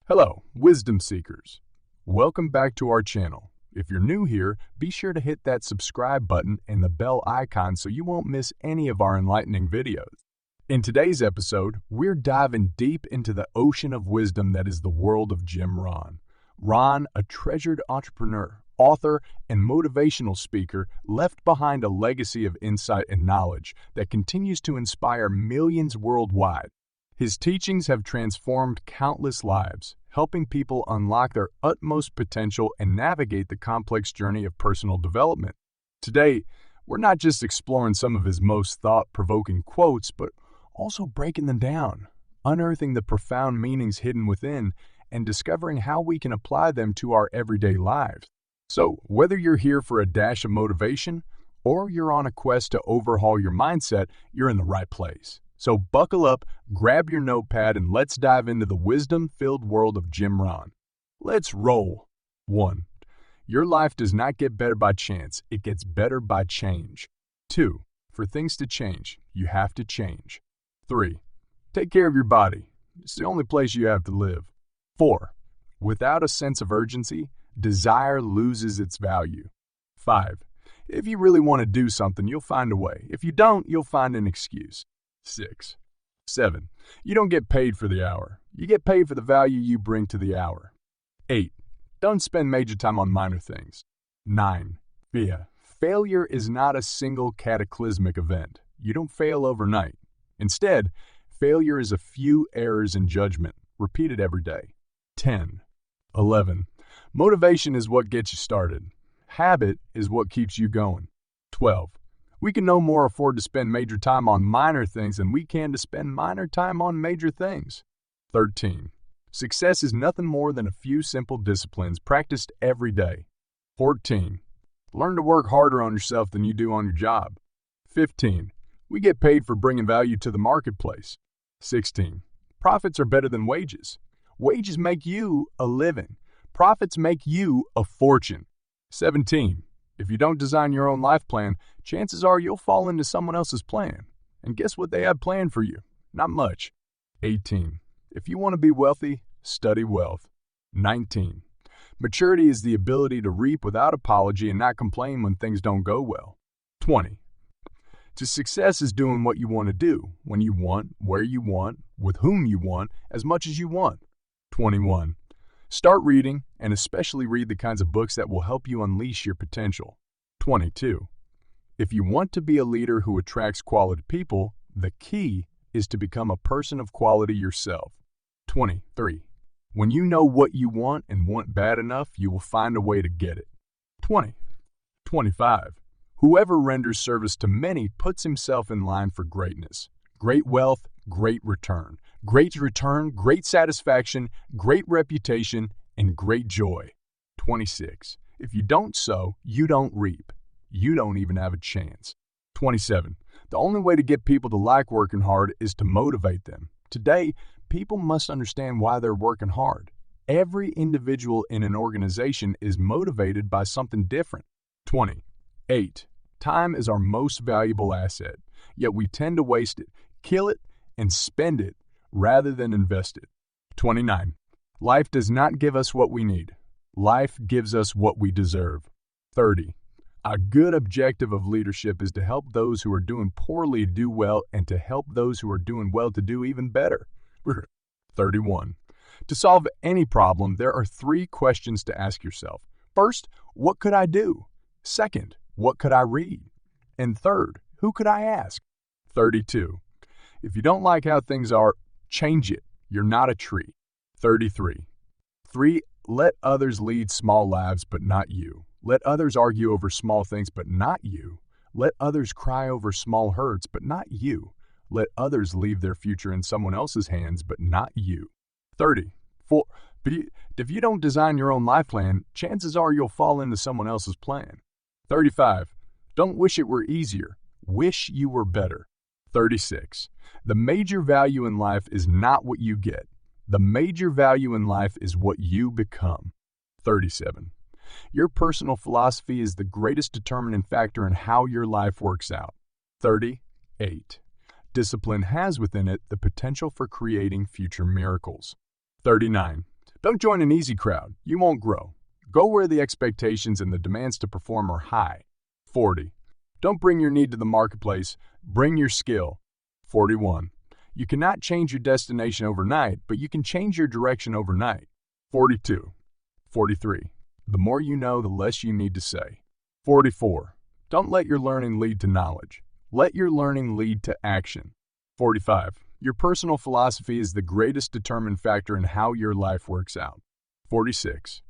Hello, wisdom seekers. Welcome back to our channel. If you're new here, be sure to hit that subscribe button and the bell icon so you won't miss any of our enlightening videos. In today's episode, we're diving deep into the ocean of wisdom that is the world of Jim Rohn. Rohn, a treasured entrepreneur, author, and motivational speaker, left behind a legacy of insight and knowledge that continues to inspire millions worldwide. His teachings have transformed countless lives, helping people unlock their utmost potential and navigate the complex journey of personal development. Today, we're not just exploring some of his most thought-provoking quotes, but also breaking them down, unearthing the profound meanings hidden within, and discovering how we can apply them to our everyday lives. So, whether you're here for a dash of motivation or you're on a quest to overhaul your mindset, you're in the right place. So buckle up, grab your notepad, and let's dive into the wisdom-filled world of Jim Rohn. Let's roll. 1. Your life does not get better by chance, it gets better by change. 2. For things to change, you have to change. 3. Take care of your body. It's the only place you have to live. 4. Without a sense of urgency, desire loses its value. 5. If you really want to do something, you'll find a way. If you don't, you'll find an excuse. 6. 7. You don't get paid for the hour. You get paid for the value you bring to the hour. 8. Don't spend major time on minor things. 9. Failure is not a single cataclysmic event. You don't fail overnight. Instead, failure is a few errors in judgment, repeated every day. 10. 11. Motivation is what gets you started. Habit is what keeps you going. 12. We can no more afford to spend major time on minor things than we can to spend minor time on major things. 13. Success is nothing more than a few simple disciplines practiced every day. 14. Learn to work harder on yourself than you do on your job. 15. We get paid for bringing value to the marketplace. 16. Profits are better than wages. Wages make you a living. Profits make you a fortune. 17. If you don't design your own life plan, chances are you'll fall into someone else's plan. And guess what they have planned for you? Not much. 18. If you want to be wealthy, study wealth. 19. Maturity is the ability to reap without apology and not complain when things don't go well. 20. Success is doing what you want to do, when you want, where you want, with whom you want, as much as you want. 21. Start reading, and especially read the kinds of books that will help you unleash your potential. 22. If you want to be a leader who attracts quality people, the key is to become a person of quality yourself. 23. When you know what you want and want bad enough, you will find a way to get it. 25. Whoever renders service to many puts himself in line for greatness. Great wealth, great return. Great return, great satisfaction, great reputation, and great joy. 26. If you don't sow, you don't reap. You don't even have a chance. 27. The only way to get people to like working hard is to motivate them. Today, people must understand why they're working hard. Every individual in an organization is motivated by something different. 28. Time is our most valuable asset, yet we tend to waste it, kill it, and spend it rather than invest it. 29. Life does not give us what we need. Life gives us what we deserve. 30. A good objective of leadership is to help those who are doing poorly do well and to help those who are doing well to do even better. 31. To solve any problem, there are 3 questions to ask yourself. First, what could I do? Second, what could I read? And third, who could I ask? 32. If you don't like how things are, change it. You're not a tree. 33. 3. Let others lead small lives, but not you. Let others argue over small things, but not you. Let others cry over small hurts, but not you. Let others leave their future in someone else's hands, but not you. 30. 4. If you don't design your own life plan, chances are you'll fall into someone else's plan. 35. Don't wish it were easier. Wish you were better. 36. The major value in life is not what you get. The major value in life is what you become. 37. Your personal philosophy is the greatest determining factor in how your life works out. 38. Discipline has within it the potential for creating future miracles. 39. Don't join an easy crowd. You won't grow. Go where the expectations and the demands to perform are high. 40. Don't bring your need to the marketplace. Bring your skill. 41. You cannot change your destination overnight, but you can change your direction overnight. 42. 43. The more you know, the less you need to say. 44. Don't let your learning lead to knowledge. Let your learning lead to action. 45. Your personal philosophy is the greatest determining factor in how your life works out. 46.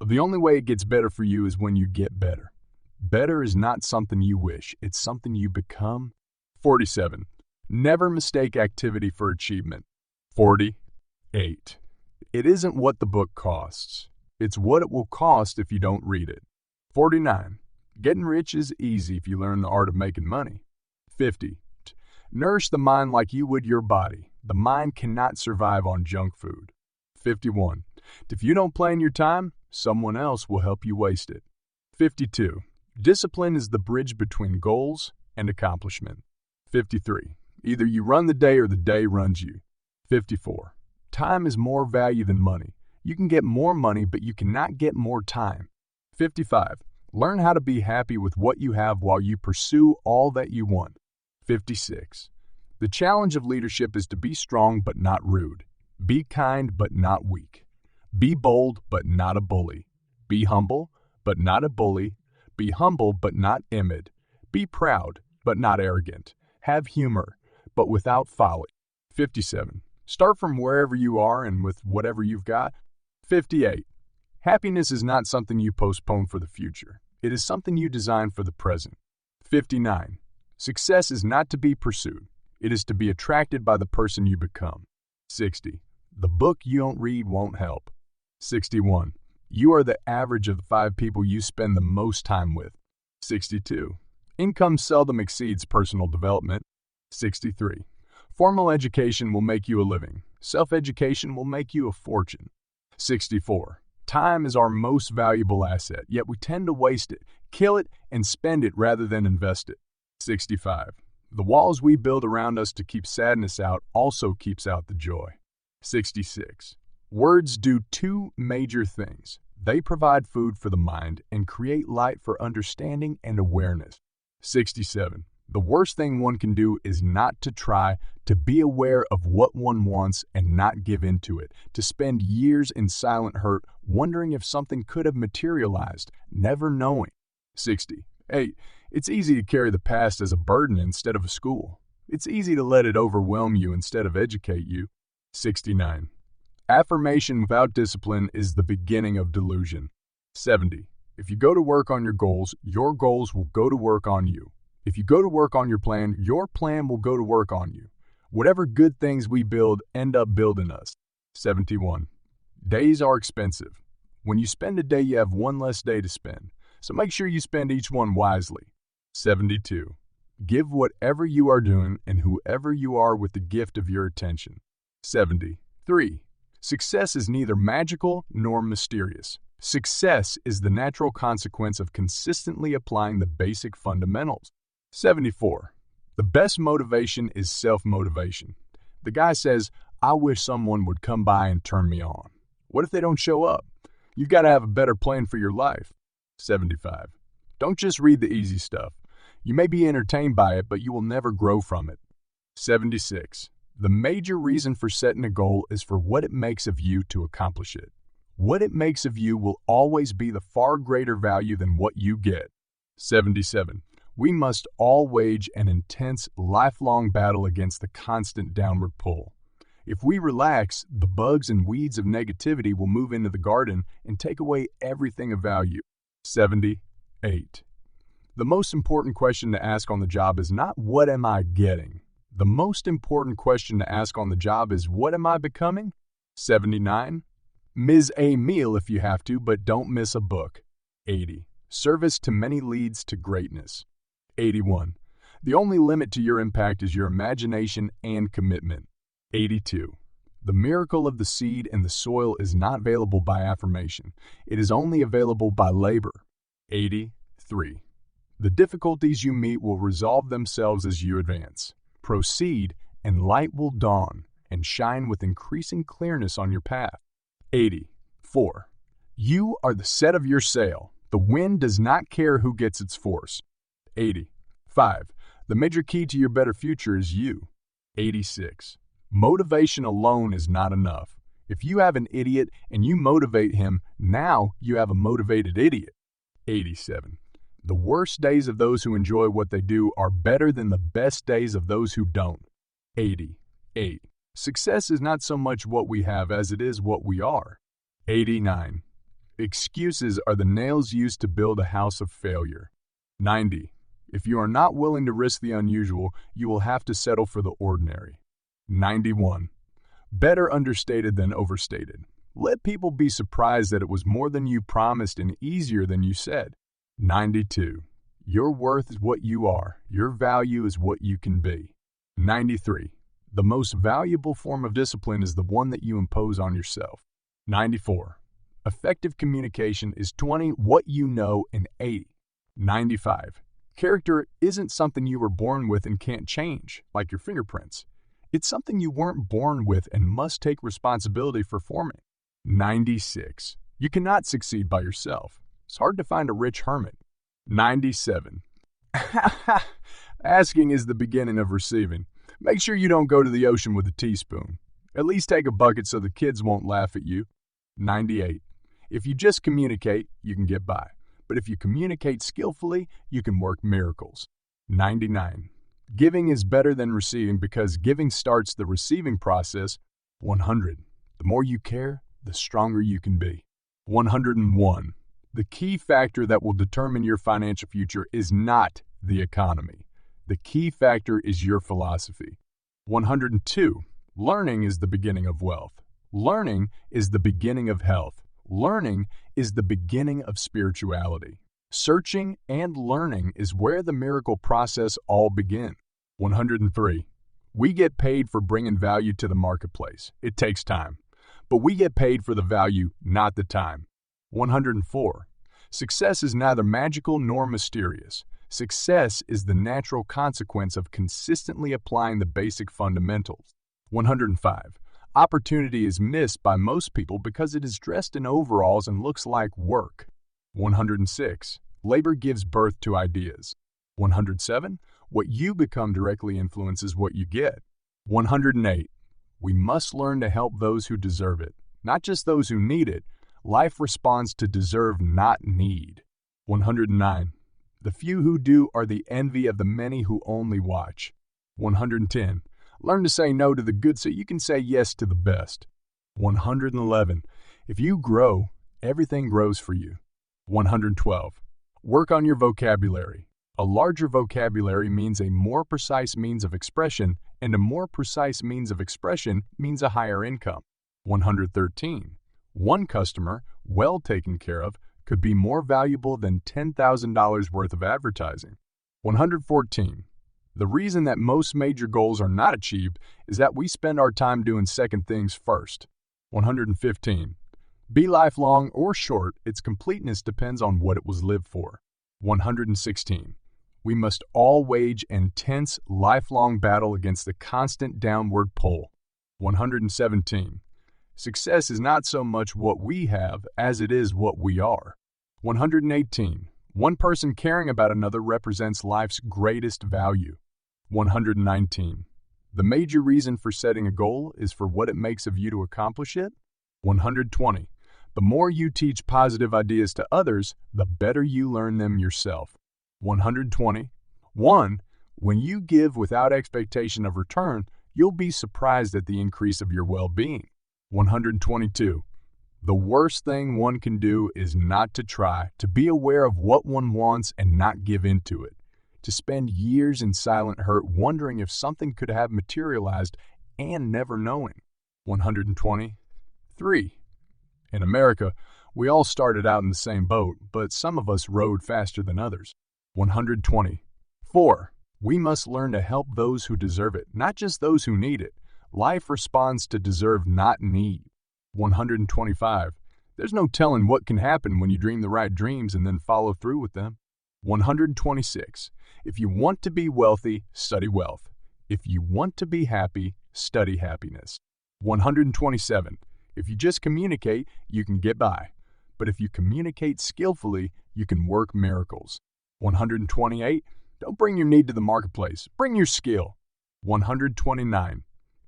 The only way it gets better for you is when you get better. Better is not something you wish, it's something you become. 47. Never mistake activity for achievement. 48. It isn't what the book costs. It's what it will cost if you don't read it. 49. Getting rich is easy if you learn the art of making money. 50. Nourish the mind like you would your body. The mind cannot survive on junk food. 51. If you don't plan your time, someone else will help you waste it. 52. Discipline is the bridge between goals and accomplishment. 53. Either you run the day or the day runs you. 54. Time is more value than money. You can get more money, but you cannot get more time. 55. Learn how to be happy with what you have while you pursue all that you want. 56. The challenge of leadership is to be strong but not rude. Be kind but not weak. Be bold but not a bully. Be humble but not a bully. Be humble but not timid. Be proud but not arrogant. Have humor but without folly. 57. Start from wherever you are and with whatever you've got. 58. Happiness is not something you postpone for the future. It is something you design for the present. 59. Success is not to be pursued. It is to be attracted by the person you become. 60. The book you don't read won't help. 61. You are the average of the 5 people you spend the most time with. 62. Income seldom exceeds personal development. 63. Formal education will make you a living. Self-education will make you a fortune. 64. Time is our most valuable asset, yet we tend to waste it, kill it, and spend it rather than invest it. 65. The walls we build around us to keep sadness out also keeps out the joy. 66. Words do 2 major things. They provide food for the mind and create light for understanding and awareness. 67. The worst thing one can do is not to try, to be aware of what one wants and not give in to it, to spend years in silent hurt, wondering if something could have materialized, never knowing. 68. It's easy to carry the past as a burden instead of a school. It's easy to let it overwhelm you instead of educate you. 69. Affirmation without discipline is the beginning of delusion. 70. If you go to work on your goals will go to work on you. If you go to work on your plan will go to work on you. Whatever good things we build end up building us. 71. Days are expensive. When you spend a day, you have one less day to spend. So make sure you spend each one wisely. 72. Give whatever you are doing and whoever you are with the gift of your attention. 73. Success is neither magical nor mysterious. Success is the natural consequence of consistently applying the basic fundamentals. 74. The best motivation is self-motivation. The guy says, I wish someone would come by and turn me on. What if they don't show up? You've got to have a better plan for your life. 75. Don't just read the easy stuff. You may be entertained by it, but you will never grow from it. 76. The major reason for setting a goal is for what it makes of you to accomplish it. What it makes of you will always be the far greater value than what you get. 77. We must all wage an intense, lifelong battle against the constant downward pull. If we relax, the bugs and weeds of negativity will move into the garden and take away everything of value. 78. The most important question to ask on the job is not what am I getting? The most important question to ask on the job is what am I becoming? 79. Miss a meal if you have to, but don't miss a book. 80. Service to many leads to greatness. 81. The only limit to your impact is your imagination and commitment. 82. The miracle of the seed and the soil is not available by affirmation. It is only available by labor. 83. The difficulties you meet will resolve themselves as you advance. Proceed, and light will dawn and shine with increasing clearness on your path. 80. 4. You are the set of your sail. The wind does not care who gets its force. 80. 5. The major key to your better future is you. 86. Motivation alone is not enough. If you have an idiot and you motivate him, now you have a motivated idiot. 87. The worst days of those who enjoy what they do are better than the best days of those who don't. 88. Success is not so much what we have as it is what we are. 89. Excuses are the nails used to build a house of failure. 90. If you are not willing to risk the unusual, you will have to settle for the ordinary. 91. Better understated than overstated. Let people be surprised that it was more than you promised and easier than you said. 92. Your worth is what you are. Your value is what you can be. 93. The most valuable form of discipline is the one that you impose on yourself. 94. Effective communication is 20 what you know and 80. 95. Character isn't something you were born with and can't change, like your fingerprints. It's something you weren't born with and must take responsibility for forming. 96. You cannot succeed by yourself. It's hard to find a rich hermit. 97. Asking is the beginning of receiving. Make sure you don't go to the ocean with a teaspoon. At least take a bucket so the kids won't laugh at you. 98. If you just communicate, you can get by. But if you communicate skillfully, you can work miracles. 99. Giving is better than receiving because giving starts the receiving process. 100. The more you care, the stronger you can be. 101. The key factor that will determine your financial future is not the economy. The key factor is your philosophy. 102. Learning is the beginning of wealth. Learning is the beginning of health. Learning is the beginning of spirituality. Searching and learning is where the miracle process all begins. 103. We get paid for bringing value to the marketplace. It takes time. But we get paid for the value, not the time. 104. Success is neither magical nor mysterious. Success is the natural consequence of consistently applying the basic fundamentals. 105. Opportunity is missed by most people because it is dressed in overalls and looks like work. 106. Labor gives birth to ideas. 107. What you become directly influences what you get. 108. We must learn to help those who deserve it, not just those who need it. Life responds to deserve, not need. 109. The few who do are the envy of the many who only watch. 110. Learn to say no to the good so you can say yes to the best. 111. If you grow, everything grows for you. 112. Work on your vocabulary. A larger vocabulary means a more precise means of expression, and a more precise means of expression means a higher income. 113. One customer, well taken care of, could be more valuable than $10,000 worth of advertising. 114. The reason that most major goals are not achieved is that we spend our time doing second things first. 115. Be lifelong or short, its completeness depends on what it was lived for. 116. We must all wage intense, lifelong battle against the constant downward pull. 117. Success is not so much what we have as it is what we are. 118. One person caring about another represents life's greatest value. 119. The major reason for setting a goal is for what it makes of you to accomplish it. 120. The more you teach positive ideas to others, the better you learn them yourself. 120. 1. When you give without expectation of return, you'll be surprised at the increase of your well-being. 122. The worst thing one can do is not to try, to be aware of what one wants and not give in to it, to spend years in silent hurt wondering if something could have materialized and never knowing. 123. In America, we all started out in the same boat, but some of us rowed faster than others. 124. We must learn to help those who deserve it, not just those who need it. Life responds to deserve, not need. 125. There's no telling what can happen when you dream the right dreams and then follow through with them. 126. If you want to be wealthy, study wealth. If you want to be happy, study happiness. 127. If you just communicate, you can get by. But if you communicate skillfully, you can work miracles. 128. Don't bring your need to the marketplace. Bring your skill. 129.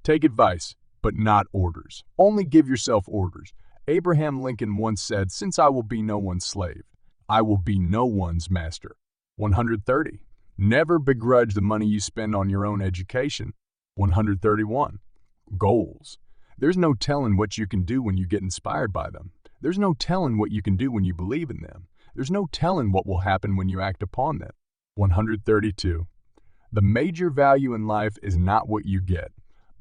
Take advice, but not orders. Only give yourself orders. Abraham Lincoln once said, "Since I will be no one's slave, I will be no one's master." 130. Never begrudge the money you spend on your own education. 131. Goals. There's no telling what you can do when you get inspired by them. There's no telling what you can do when you believe in them. There's no telling what will happen when you act upon them. 132. The major value in life is not what you get.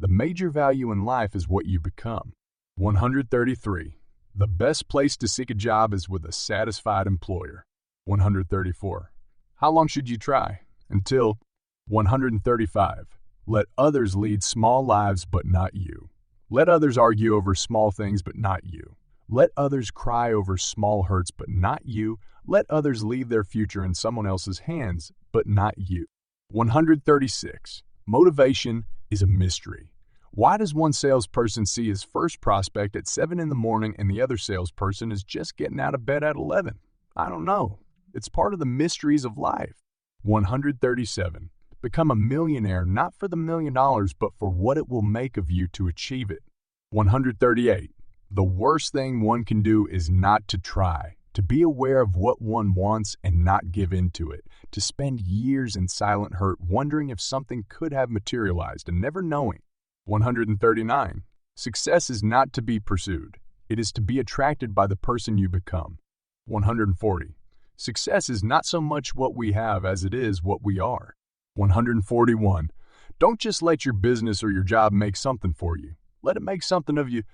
The major value in life is what you become. 133. The best place to seek a job is with a satisfied employer. 134. How long should you try? Until 135. Let others lead small lives, but not you. Let others argue over small things, but not you. Let others cry over small hurts, but not you. Let others leave their future in someone else's hands, but not you. 136. Motivation is a mystery. Why does one salesperson see his first prospect at 7 in the morning and the other salesperson is just getting out of bed at 11? I don't know. It's part of the mysteries of life. 137. Become a millionaire not for the $1 million, but for what it will make of you to achieve it. 138. The worst thing one can do is not to try, to be aware of what one wants and not give in to it, to spend years in silent hurt wondering if something could have materialized and never knowing. 139. Success is not to be pursued. It is to be attracted by the person you become. 140. Success is not so much what we have as it is what we are. 141. Don't just let your business or your job make something for you. Let it make something of you.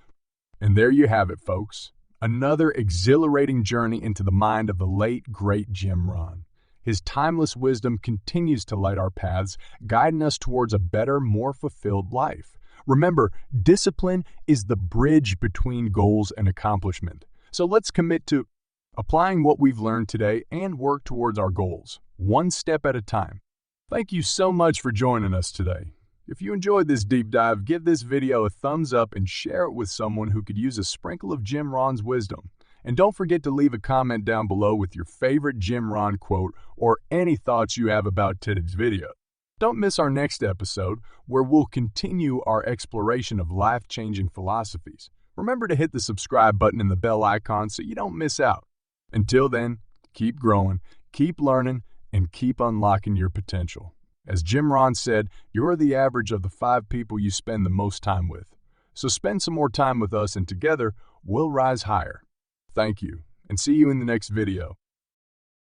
And there you have it, folks. Another exhilarating journey into the mind of the late, great Jim Rohn. His timeless wisdom continues to light our paths, guiding us towards a better, more fulfilled life. Remember, discipline is the bridge between goals and accomplishment. So let's commit to applying what we've learned today and work towards our goals, one step at a time. Thank you so much for joining us today. If you enjoyed this deep dive, give this video a thumbs up and share it with someone who could use a sprinkle of Jim Rohn's wisdom. And don't forget to leave a comment down below with your favorite Jim Rohn quote or any thoughts you have about today's video. Don't miss our next episode, where we'll continue our exploration of life-changing philosophies. Remember to hit the subscribe button and the bell icon so you don't miss out. Until then, keep growing, keep learning, and keep unlocking your potential. As Jim Rohn said, you're the average of the 5 people you spend the most time with. So spend some more time with us, and together, we'll rise higher. Thank you, and see you in the next video.